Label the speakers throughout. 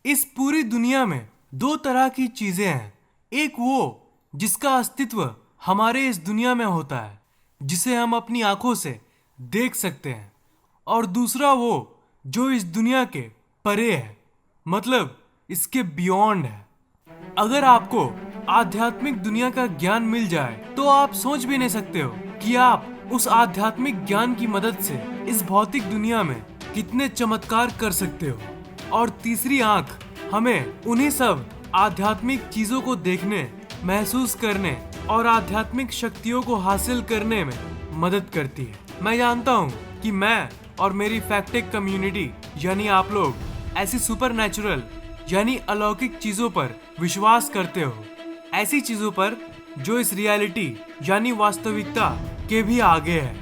Speaker 1: इस पूरी दुनिया में दो तरह की चीजें हैं। एक वो जिसका अस्तित्व हमारे इस दुनिया में होता है, जिसे हम अपनी आंखों से देख सकते हैं, और दूसरा वो जो इस दुनिया के परे है, मतलब इसके बियॉन्ड है। अगर आपको आध्यात्मिक दुनिया का ज्ञान मिल जाए तो आप सोच भी नहीं सकते हो कि आप उस आध्यात्मिक ज्ञान की मदद से इस भौतिक दुनिया में कितने चमत्कार कर सकते हो। और तीसरी आंख हमें उन्हीं सब आध्यात्मिक चीजों को देखने, महसूस करने और आध्यात्मिक शक्तियों को हासिल करने में मदद करती है। मैं जानता हूँ कि मैं और मेरी फैक्टेक कम्युनिटी यानी आप लोग ऐसी सुपरनैचुरल यानी अलौकिक चीजों पर विश्वास करते हो, ऐसी चीजों पर जो इस रियलिटी यानी वास्तविकता के भी आगे है,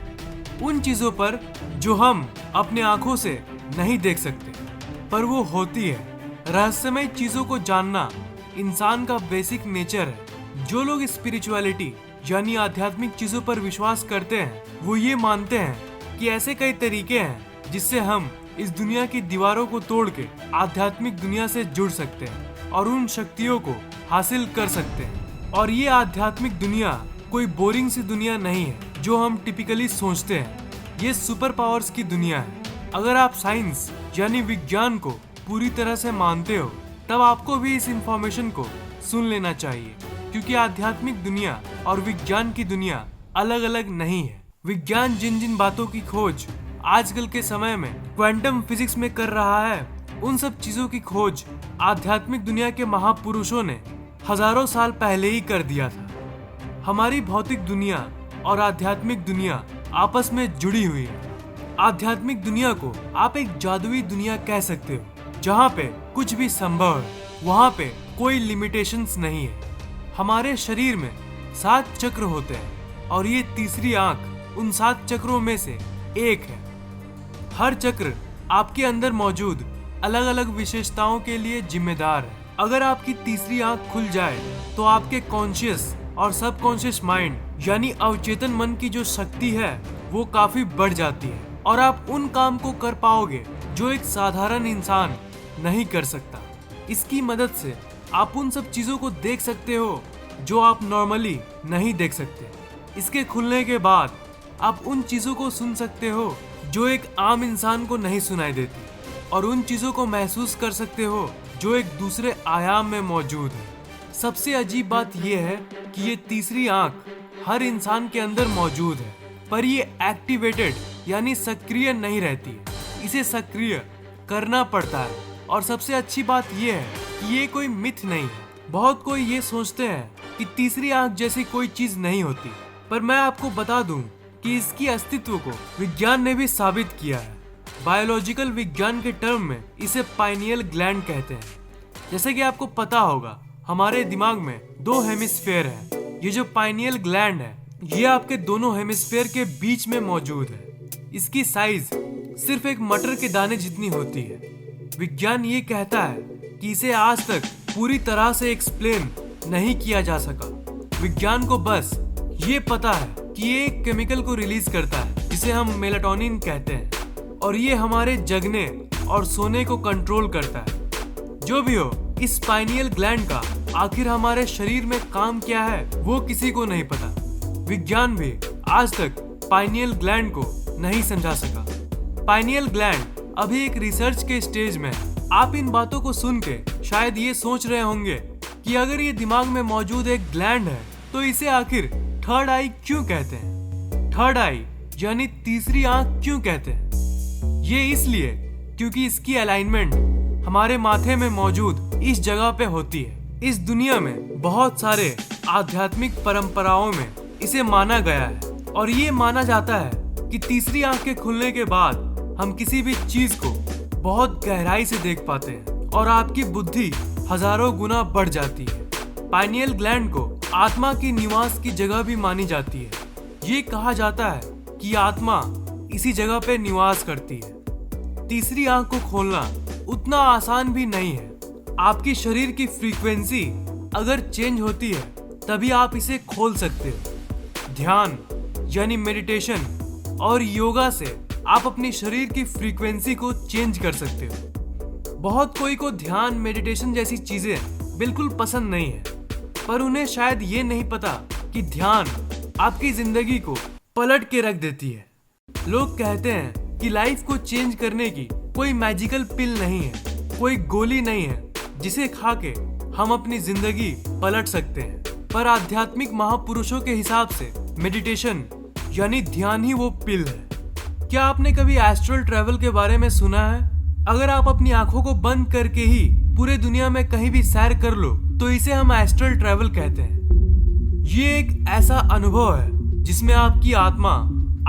Speaker 1: उन चीजों पर जो हम अपने आंखों से नहीं देख सकते पर वो होती है। रहस्यमय चीजों को जानना इंसान का बेसिक नेचर है। जो लोग स्पिरिचुअलिटी यानी आध्यात्मिक चीजों पर विश्वास करते हैं वो ये मानते हैं कि ऐसे कई तरीके हैं जिससे हम इस दुनिया की दीवारों को तोड़ के आध्यात्मिक दुनिया से जुड़ सकते हैं और उन शक्तियों को हासिल कर सकते हैं। और ये आध्यात्मिक दुनिया कोई बोरिंग सी दुनिया नहीं है जो हम टिपिकली सोचते हैं। ये सुपर पावर्स की दुनिया है। अगर आप साइंस यानी विज्ञान को पूरी तरह से मानते हो तब आपको भी इस इंफॉर्मेशन को सुन लेना चाहिए, क्योंकि आध्यात्मिक दुनिया और विज्ञान की दुनिया अलग अलग नहीं है। विज्ञान जिन जिन बातों की खोज आजकल के समय में क्वांटम फिजिक्स में कर रहा है, उन सब चीजों की खोज आध्यात्मिक दुनिया के महापुरुषों ने हजारों साल पहले ही कर दिया था। हमारी भौतिक दुनिया और आध्यात्मिक दुनिया आपस में जुड़ी हुई है। आध्यात्मिक दुनिया को आप एक जादुई दुनिया कह सकते हो, जहाँ पे कुछ भी संभव है, वहाँ पे कोई लिमिटेशंस नहीं है। हमारे शरीर में 7 चक्र होते हैं और ये तीसरी आंख उन 7 चक्रों में से एक है। हर चक्र आपके अंदर मौजूद अलग अलग विशेषताओं के लिए जिम्मेदार है। अगर आपकी तीसरी आंख खुल जाए तो आपके कॉन्शियस और सबकॉन्शियस माइंड यानी अवचेतन मन की जो शक्ति है वो काफी बढ़ जाती है और आप उन काम को कर पाओगे जो एक साधारण इंसान नहीं कर सकता। इसकी मदद से आप उन सब चीजों को देख सकते हो जो आप नॉर्मली नहीं देख सकते। इसके खुलने के बाद आप उन चीजों को सुन सकते हो जो एक आम इंसान को नहीं सुनाई देती, और उन चीजों को महसूस कर सकते हो जो एक दूसरे आयाम में मौजूद है। सबसे अजीब बात यह है कि ये तीसरी आंख हर इंसान के अंदर मौजूद है, पर ये एक्टिवेटेड यानी सक्रिय नहीं रहती है। इसे सक्रिय करना पड़ता है। और सबसे अच्छी बात यह है कि ये कोई मिथ नहीं है। बहुत कोई ये सोचते हैं कि तीसरी आंख जैसी कोई चीज नहीं होती, पर मैं आपको बता दूं कि इसकी अस्तित्व को विज्ञान ने भी साबित किया है। बायोलॉजिकल विज्ञान के टर्म में इसे पाइनियल ग्लैंड कहते हैं। जैसे कि आपको पता होगा, हमारे दिमाग में 2 हेमिस्फेयर है। ये जो पाइनियल ग्लैंड है ये आपके दोनों हेमिस्फेयर के बीच में मौजूद है। इसकी साइज सिर्फ एक मटर के दाने जितनी होती है। विज्ञान ये कहता है कि इसे आज तक पूरी तरह से एक्सप्लेन नहीं किया जा सका। विज्ञान को बस ये पता है कि ये एक केमिकल को रिलीज करता है जिसे हम मेलाटोनिन कहते हैं, और ये हमारे जगने और सोने को कंट्रोल करता है। जो भी हो, इस पाइनियल ग्लैंड का आखिर हमारे शरीर में काम क्या है वो किसी को नहीं पता। विज्ञान भी आज तक पाइनियल ग्लैंड को नहीं समझा सका। पाइनियल ग्लैंड अभी एक रिसर्च के स्टेज में है। आप इन बातों को सुन के शायद ये सोच रहे होंगे कि अगर ये दिमाग में मौजूद एक ग्लैंड है तो इसे आखिर थर्ड आई क्यों कहते हैं। थर्ड आई यानी तीसरी आंख क्यों कहते हैं? ये इसलिए क्योंकि इसकी अलाइनमेंट हमारे माथे में मौजूद इस जगह पे होती है। इस दुनिया में बहुत सारे आध्यात्मिक परंपराओं में इसे माना गया है, और ये माना जाता है कि तीसरी आंख के खुलने के बाद हम किसी भी चीज को बहुत गहराई से देख पाते हैं और आपकी बुद्धि हजारों गुना बढ़ जाती है। पाइनियल ग्लैंड को आत्मा की निवास की जगह भी मानी जाती है। ये कहा जाता है कि आत्मा इसी जगह पे निवास करती है। तीसरी आंख को खोलना उतना आसान भी नहीं है। आपकी शरीर की फ्रीक्वेंसी अगर चेंज होती है तभी आप इसे खोल सकते हो। ध्यान यानी मेडिटेशन और योगा से आप अपनी शरीर की फ्रीक्वेंसी को चेंज कर सकते हो। बहुत कोई को ध्यान, मेडिटेशन जैसी चीजें बिल्कुल पसंद नहीं है, पर उन्हें शायद ये नहीं पता कि ध्यान आपकी जिंदगी को पलट के रख देती है। लोग कहते हैं कि लाइफ को चेंज करने की कोई मैजिकल पिल नहीं है, कोई गोली नहीं है जिसे खा के हम अपनी जिंदगी पलट सकते हैं। पर आध्यात्मिक महापुरुषों के हिसाब से मेडिटेशन यानी ध्यान ही वो पिल है। क्या आपने कभी एस्ट्रल ट्रैवल के बारे में सुना है? अगर आप अपनी आंखों को बंद करके ही पूरे दुनिया में कहीं भी सैर कर लो तो इसे हम एस्ट्रल ट्रैवल कहते हैं। ये एक ऐसा अनुभव है जिसमें आपकी आत्मा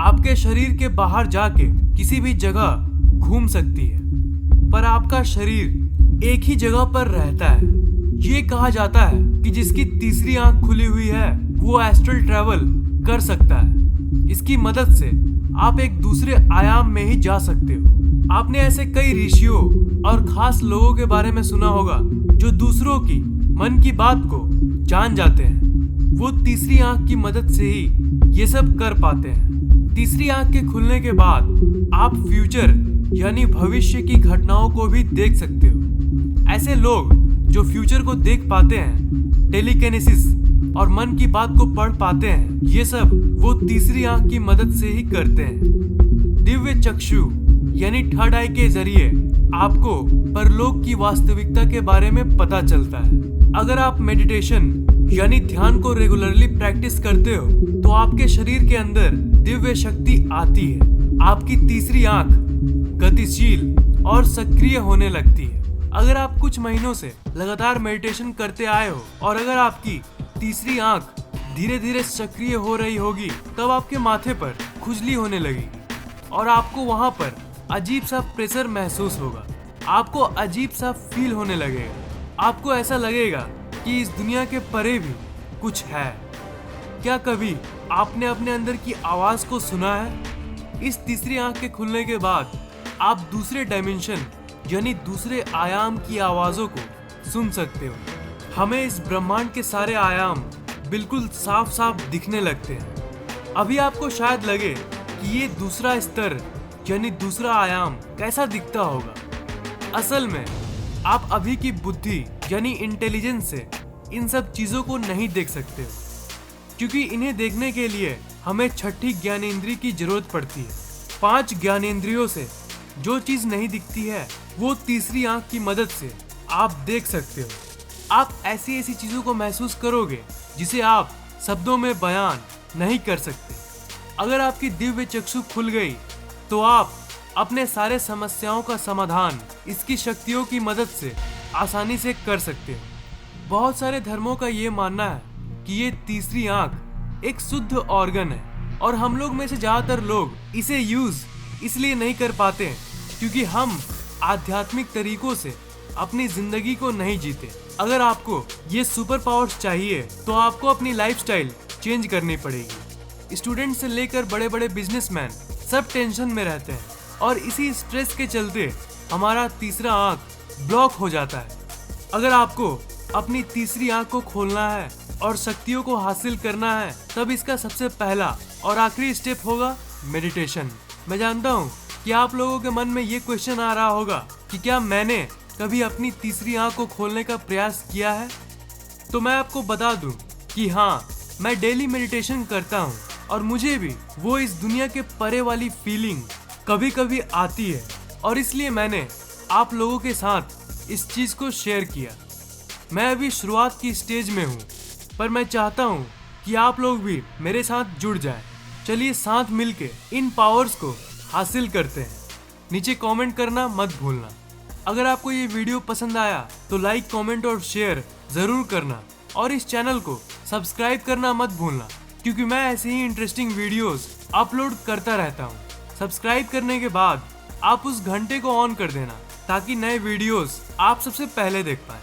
Speaker 1: आपके शरीर के बाहर जाके किसी भी जगह घूम सकती है, पर आपका शरीर एक ही जगह पर रहता है। ये कहा जाता है कि जिसकी तीसरी आंख खुली हुई है वो एस्ट्रल ट्रैवल कर सकता है। इसकी मदद से आप एक दूसरे आयाम में ही जा सकते हो। आपने ऐसे कई ऋषियों और खास लोगों के बारे में सुना होगा जो दूसरों की मन की बात को जान जाते हैं। वो तीसरी आंख की मदद से ही ये सब कर पाते हैं। तीसरी आंख के खुलने के बाद आप फ्यूचर यानी भविष्य की घटनाओं को भी देख सकते हो। ऐसे लोग जो फ्यूचर को देख पाते हैं, टेलीकिनेसिस और मन की बात को पढ़ पाते हैं, ये सब वो तीसरी आंख की मदद से ही करते हैं। दिव्य चक्षु यानी थर्ड आई के जरिए आपको परलोक की वास्तविकता के बारे में पता चलता है। अगर आप मेडिटेशन यानी ध्यान को रेगुलरली प्रैक्टिस करते हो तो आपके शरीर के अंदर दिव्य शक्ति आती है। आपकी तीसरी आंख गतिशील और सक्रिय होने लगती है। अगर आप कुछ महीनों से लगातार मेडिटेशन करते आए हो और अगर आपकी तीसरी आंख धीरे धीरे सक्रिय हो रही होगी, तब आपके माथे पर खुजली होने लगेगी और आपको वहां पर अजीब सा प्रेशर महसूस होगा। आपको अजीब सा फील होने लगेगा। आपको ऐसा लगेगा कि इस दुनिया के परे भी कुछ है। क्या कभी आपने अपने अंदर की आवाज को सुना है? इस तीसरी आंख के खुलने के बाद आप दूसरे डायमेंशन यानी दूसरे आयाम की आवाजों को सुन सकते हो। हमें इस ब्रह्मांड के सारे आयाम बिल्कुल साफ साफ दिखने लगते हैं। अभी आपको शायद लगे कि ये दूसरा स्तर यानी दूसरा आयाम कैसा दिखता होगा। असल में आप अभी की बुद्धि यानी इंटेलिजेंस से इन सब चीजों को नहीं देख सकते हो, क्योंकि इन्हें देखने के लिए हमें छठी ज्ञानेंद्रिय की जरूरत पड़ती है। 5 ज्ञानेंद्रियों से जो चीज नहीं दिखती है वो तीसरी आंख की मदद से आप देख सकते हो। आप ऐसी ऐसी चीजों को महसूस करोगे जिसे आप शब्दों में बयान नहीं कर सकते। अगर आपकी दिव्य चक्षु खुल गई तो आप अपने सारे समस्याओं का समाधान इसकी शक्तियों की मदद से आसानी से कर सकते हो। बहुत सारे धर्मों का ये मानना है कि ये तीसरी आंख एक शुद्ध ऑर्गन है और हम लोग में से ज्यादातर लोग इसे यूज इसलिए नहीं कर पाते क्योंकि हम आध्यात्मिक तरीकों से अपनी जिंदगी को नहीं जीते। अगर आपको ये सुपर पावर्स चाहिए तो आपको अपनी लाइफस्टाइल चेंज करनी पड़ेगी। स्टूडेंट से लेकर बड़े बड़े बिजनेसमैन सब टेंशन में रहते हैं और इसी स्ट्रेस के चलते हमारा तीसरा आंख ब्लॉक हो जाता है। अगर आपको अपनी तीसरी आंख को खोलना है और शक्तियों को हासिल करना है, तब इसका सबसे पहला और आखिरी स्टेप होगा मेडिटेशन। मैं जानता हूँ कि आप लोगों के मन में ये क्वेश्चन आ रहा होगा कि क्या मैंने कभी अपनी तीसरी आंख को खोलने का प्रयास किया है? तो मैं आपको बता दूं कि हाँ, मैं डेली मेडिटेशन करता हूँ और मुझे भी वो इस दुनिया के परे वाली फीलिंग कभी कभी आती है और इसलिए मैंने आप लोगों के साथ इस चीज को शेयर किया। मैं अभी शुरुआत की स्टेज में हूँ, पर मैं चाहता हूँ कि आप लोग भी मेरे साथ जुड़ जाएं। चलिए साथ मिलके इन पावर्स को हासिल करते हैं। नीचे कमेंट करना मत भूलना। अगर आपको ये वीडियो पसंद आया तो लाइक, कमेंट और शेयर जरूर करना और इस चैनल को सब्सक्राइब करना मत भूलना, क्योंकि मैं ऐसे ही इंटरेस्टिंग वीडियोस अपलोड करता रहता हूँ। सब्सक्राइब करने के बाद आप उस घंटे को ऑन कर देना ताकि नए वीडियोस आप सबसे पहले देख पाएं।